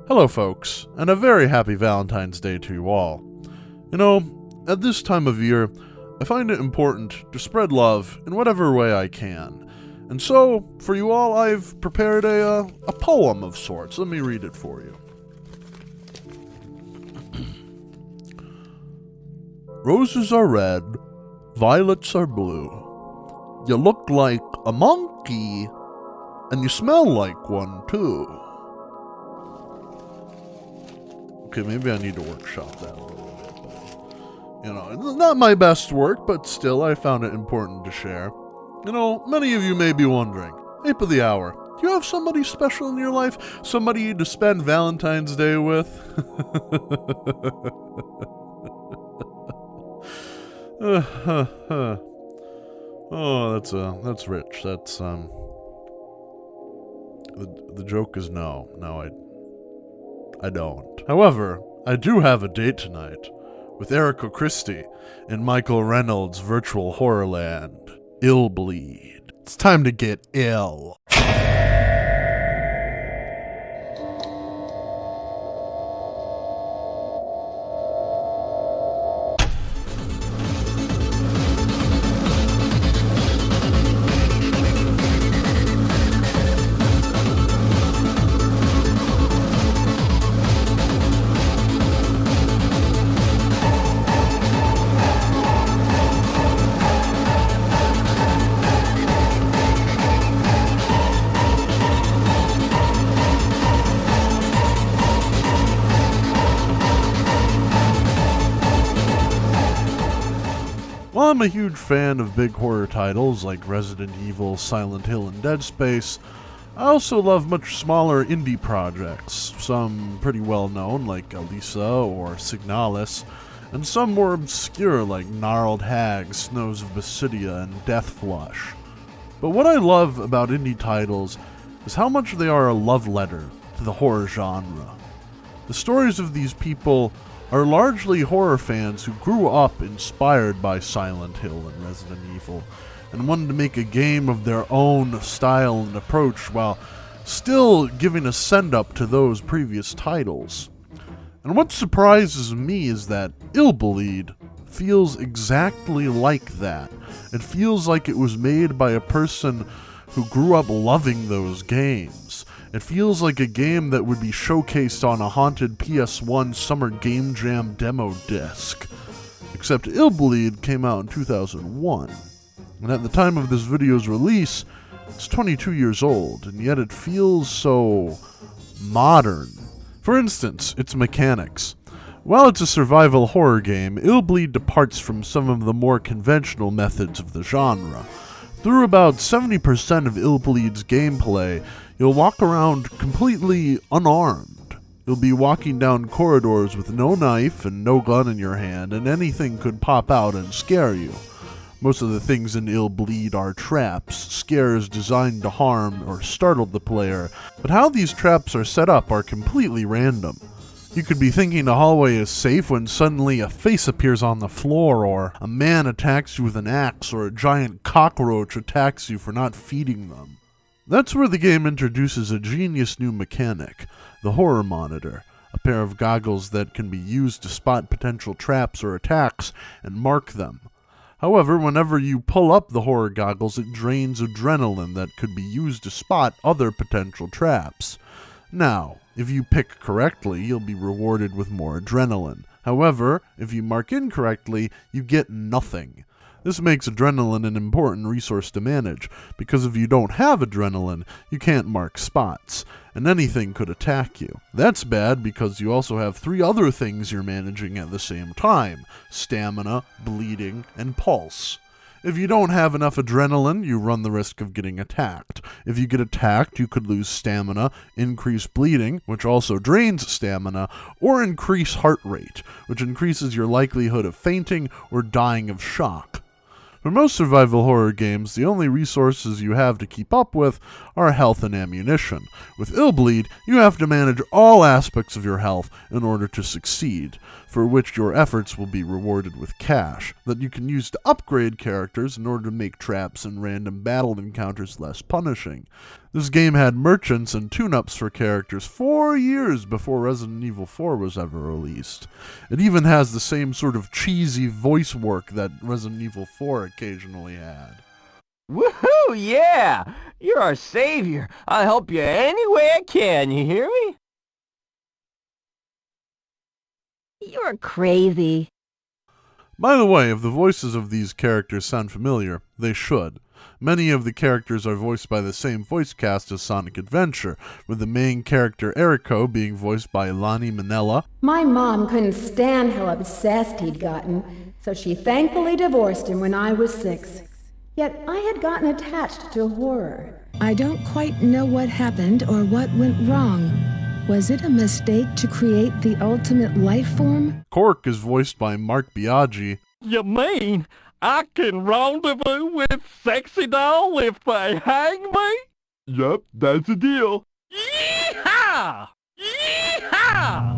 Hello folks, and a very happy Valentine's Day to you all. You know, at this time of year, I find it important to spread love in whatever way I can. And so, for you all, I've prepared a poem of sorts. Let me read it for you. Roses are red, violets are blue. You look like a monkey, and you smell like one too. Okay, maybe I need to workshop that a little bit, but, you know, it's not my best work, but still, I found it important to share. You know, many of you may be wondering, Ape of the Hour, do you have somebody special in your life? Somebody to spend Valentine's Day with? Oh, that's rich. That's, the joke is no. No, I don't. However, I do have a date tonight with Erica Christie in Michael Reynolds' virtual horror land, Illbleed. It's time to get ill. While I'm a huge fan of big horror titles like Resident Evil, Silent Hill, and Dead Space, I also love much smaller indie projects, some pretty well known like Elisa or Signalis, and some more obscure like Gnarled Hag, Snows of Basidia, and Deathflush. But what I love about indie titles is how much they are a love letter to the horror genre. The stories of these people are largely horror fans who grew up inspired by Silent Hill and Resident Evil, and wanted to make a game of their own style and approach while still giving a send-up to those previous titles. And what surprises me is that Illbleed feels exactly like that. It feels like it was made by a person who grew up loving those games. It feels like a game that would be showcased on a haunted PS1 Summer Game Jam demo disc. Except Illbleed came out in 2001, and at the time of this video's release, it's 22 years old, and yet it feels so modern. For instance, its mechanics. While it's a survival horror game, Illbleed departs from some of the more conventional methods of the genre. Through about 70% of Illbleed's gameplay, you'll walk around completely unarmed. You'll be walking down corridors with no knife and no gun in your hand, and anything could pop out and scare you. Most of the things in Illbleed are traps, scares designed to harm or startle the player, but how these traps are set up are completely random. You could be thinking the hallway is safe when suddenly a face appears on the floor, or a man attacks you with an axe, or a giant cockroach attacks you for not feeding them. That's where the game introduces a genius new mechanic, the horror monitor, a pair of goggles that can be used to spot potential traps or attacks and mark them. However, whenever you pull up the horror goggles, it drains adrenaline that could be used to spot other potential traps. Now, if you pick correctly, you'll be rewarded with more adrenaline. However, if you mark incorrectly, you get nothing. This makes adrenaline an important resource to manage, because if you don't have adrenaline, you can't mark spots, and anything could attack you. That's bad because you also have 3 other things you're managing at the same time: stamina, bleeding, and pulse. If you don't have enough adrenaline, you run the risk of getting attacked. If you get attacked, you could lose stamina, increase bleeding, which also drains stamina, or increase heart rate, which increases your likelihood of fainting or dying of shock. For most survival horror games, the only resources you have to keep up with are health and ammunition. With Illbleed, you have to manage all aspects of your health in order to succeed. for which your efforts will be rewarded with cash, that you can use to upgrade characters in order to make traps and random battle encounters less punishing. This game had merchants and tune-ups for characters 4 years before Resident Evil 4 was ever released. It even has the same sort of cheesy voice work that Resident Evil 4 occasionally had. Woohoo, yeah! You're our savior. I'll help you any way I can, you hear me? You're crazy. By the way, if the voices of these characters sound familiar, they should. Many of the characters are voiced by the same voice cast as Sonic Adventure, with the main character Eriko being voiced by Lani Minella. My mom couldn't stand how obsessed he'd gotten, so she thankfully divorced him when I was 6. Yet I had gotten attached to horror. I don't quite know what happened or what went wrong. Was it a mistake to create the ultimate life form? Cork is voiced by Mark Biaggi. You mean I can rendezvous with Sexy Doll if they hang me? Yep, that's the deal. Yee-haw! Yee-haw!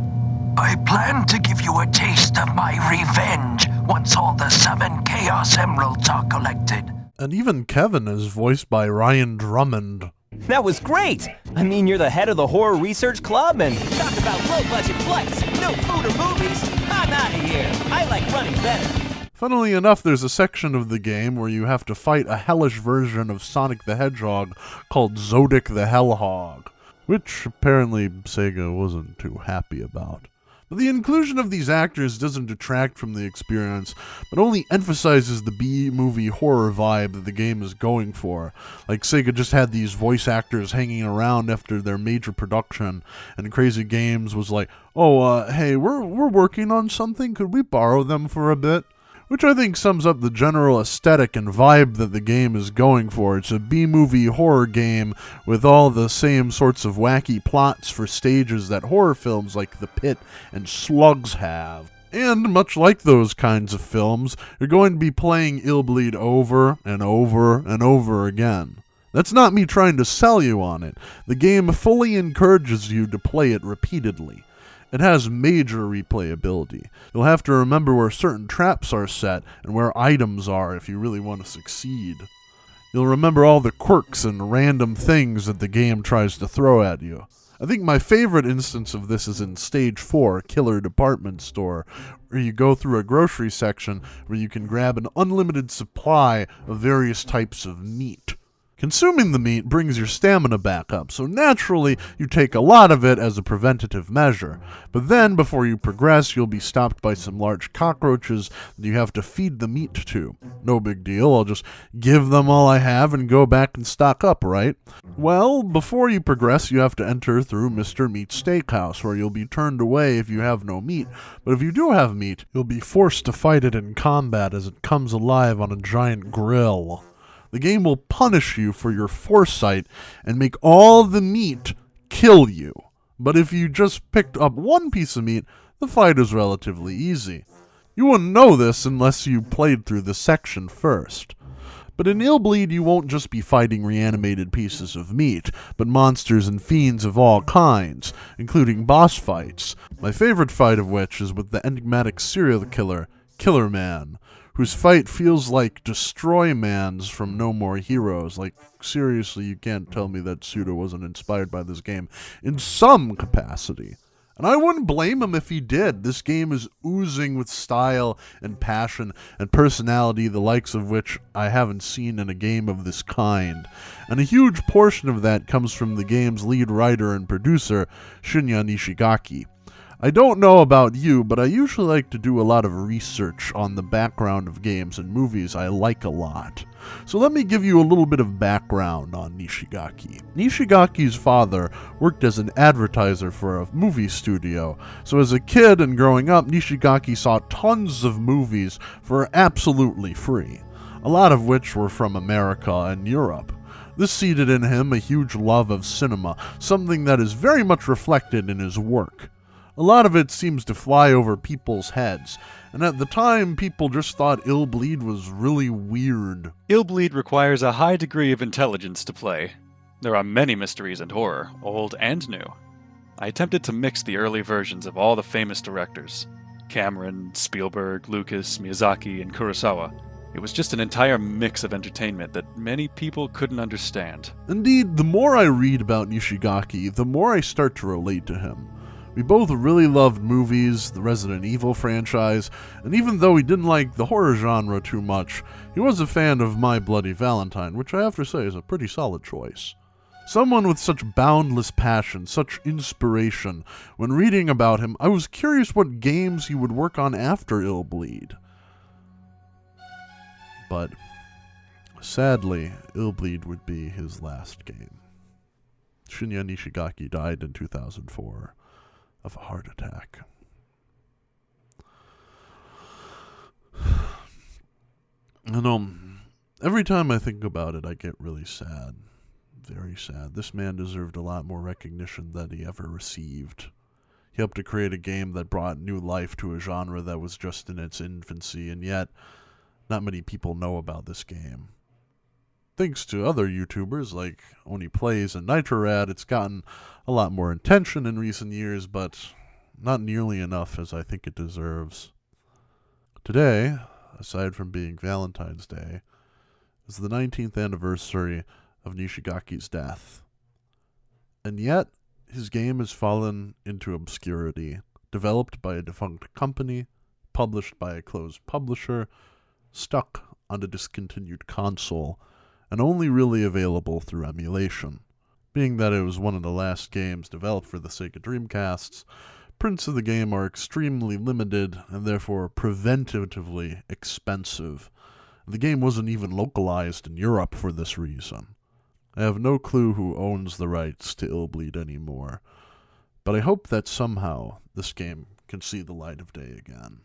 I plan to give you a taste of my revenge once all the 7 Chaos Emeralds are collected. And even Kevin is voiced by Ryan Drummond. That was great! I mean, you're the head of the Horror Research Club, and talk about low-budget flights, no food or movies. I'm out of here. I like running better. Funnily enough, there's a section of the game where you have to fight a hellish version of Sonic the Hedgehog called Zodic the Hellhog, which apparently Sega wasn't too happy about. But the inclusion of these actors doesn't detract from the experience, but only emphasizes the B-movie horror vibe that the game is going for. Like, Sega just had these voice actors hanging around after their major production, and Crazy Games was like, hey, we're working on something, could we borrow them for a bit? Which I think sums up the general aesthetic and vibe that the game is going for. It's a B-movie horror game with all the same sorts of wacky plots for stages that horror films like The Pit and Slugs have. And much like those kinds of films, you're going to be playing Illbleed over and over and over again. That's not me trying to sell you on it. The game fully encourages you to play it repeatedly. It has major replayability. You'll have to remember where certain traps are set and where items are if you really want to succeed. You'll remember all the quirks and random things that the game tries to throw at you. I think my favorite instance of this is in Stage 4, Killer Department Store, where you go through a grocery section where you can grab an unlimited supply of various types of meat. Consuming the meat brings your stamina back up, so naturally you take a lot of it as a preventative measure. But then, before you progress, you'll be stopped by some large cockroaches that you have to feed the meat to. No big deal, I'll just give them all I have and go back and stock up, right? Well, before you progress, you have to enter through Mr. Meat's Steakhouse, where you'll be turned away if you have no meat. But if you do have meat, you'll be forced to fight it in combat as it comes alive on a giant grill. The game will punish you for your foresight and make all the meat kill you. But if you just picked up one piece of meat, the fight is relatively easy. You wouldn't know this unless you played through the section first. But in Illbleed, you won't just be fighting reanimated pieces of meat, but monsters and fiends of all kinds, including boss fights. My favorite fight of which is with the enigmatic serial killer, Killer Man, whose fight feels like Destroy Man's from No More Heroes. Like, seriously, you can't tell me that Suda wasn't inspired by this game in some capacity. And I wouldn't blame him if he did. This game is oozing with style and passion and personality, the likes of which I haven't seen in a game of this kind. And a huge portion of that comes from the game's lead writer and producer, Shinya Nishigaki. I don't know about you, but I usually like to do a lot of research on the background of games and movies I like a lot. So let me give you a little bit of background on Nishigaki. Nishigaki's father worked as an advertiser for a movie studio, so as a kid and growing up, Nishigaki saw tons of movies for absolutely free, a lot of which were from America and Europe. This seeded in him a huge love of cinema, something that is very much reflected in his work. A lot of it seems to fly over people's heads, and at the time people just thought Illbleed was really weird. Illbleed requires a high degree of intelligence to play. There are many mysteries in horror, old and new. I attempted to mix the early versions of all the famous directors. Cameron, Spielberg, Lucas, Miyazaki, and Kurosawa. It was just an entire mix of entertainment that many people couldn't understand. Indeed, the more I read about Nishigaki, the more I start to relate to him. We both really loved movies, the Resident Evil franchise, and even though he didn't like the horror genre too much, he was a fan of My Bloody Valentine, which I have to say is a pretty solid choice. Someone with such boundless passion, such inspiration. When reading about him, I was curious what games he would work on after Illbleed. But sadly, Illbleed would be his last game. Shinya Nishigaki died in 2004 of a heart attack. Every time I think about it, I get really sad. Very sad. This man deserved a lot more recognition than he ever received. He helped to create a game that brought new life to a genre that was just in its infancy, and yet not many people know about this game. Thanks to other YouTubers like Oni Plays and Nitrorad, it's gotten a lot more attention in recent years, but not nearly enough as I think it deserves. Today, aside from being Valentine's Day, is the 19th anniversary of Nishigaki's death. And yet, his game has fallen into obscurity, developed by a defunct company, published by a closed publisher, stuck on a discontinued console, and only really available through emulation. Being that it was one of the last games developed for the Sega Dreamcasts, prints of the game are extremely limited and therefore preventatively expensive. The game wasn't even localized in Europe for this reason. I have no clue who owns the rights to Illbleed anymore, but I hope that somehow this game can see the light of day again.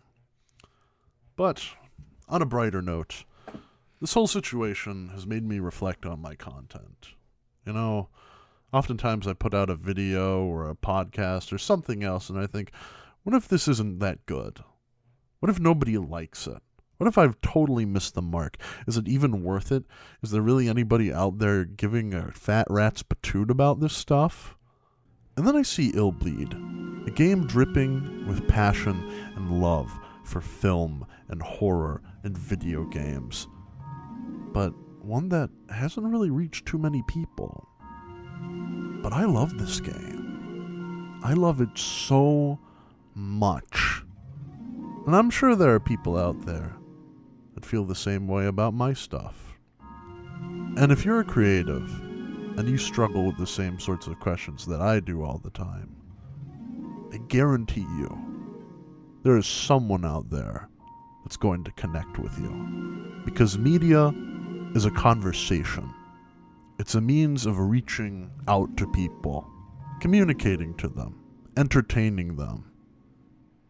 But on a brighter note, this whole situation has made me reflect on my content. Oftentimes I put out a video or a podcast or something else and I think, what if this isn't that good? What if nobody likes it? What if I've totally missed the mark? Is it even worth it? Is there really anybody out there giving a fat rat's patoot about this stuff? And then I see Illbleed, a game dripping with passion and love for film and horror and video games, but one that hasn't really reached too many people. But I love this game. I love it so much. And I'm sure there are people out there that feel the same way about my stuff. And if you're a creative and you struggle with the same sorts of questions that I do all the time, I guarantee you there is someone out there that's going to connect with you. Because media is a conversation. It's a means of reaching out to people, communicating to them, entertaining them,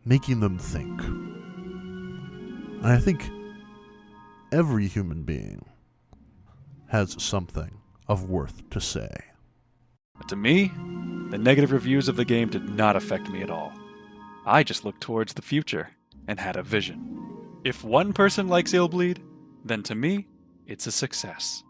making them think. And I think every human being has something of worth to say. But to me, the negative reviews of the game did not affect me at all. I just looked towards the future and had a vision. If one person likes Illbleed, then to me, it's a success.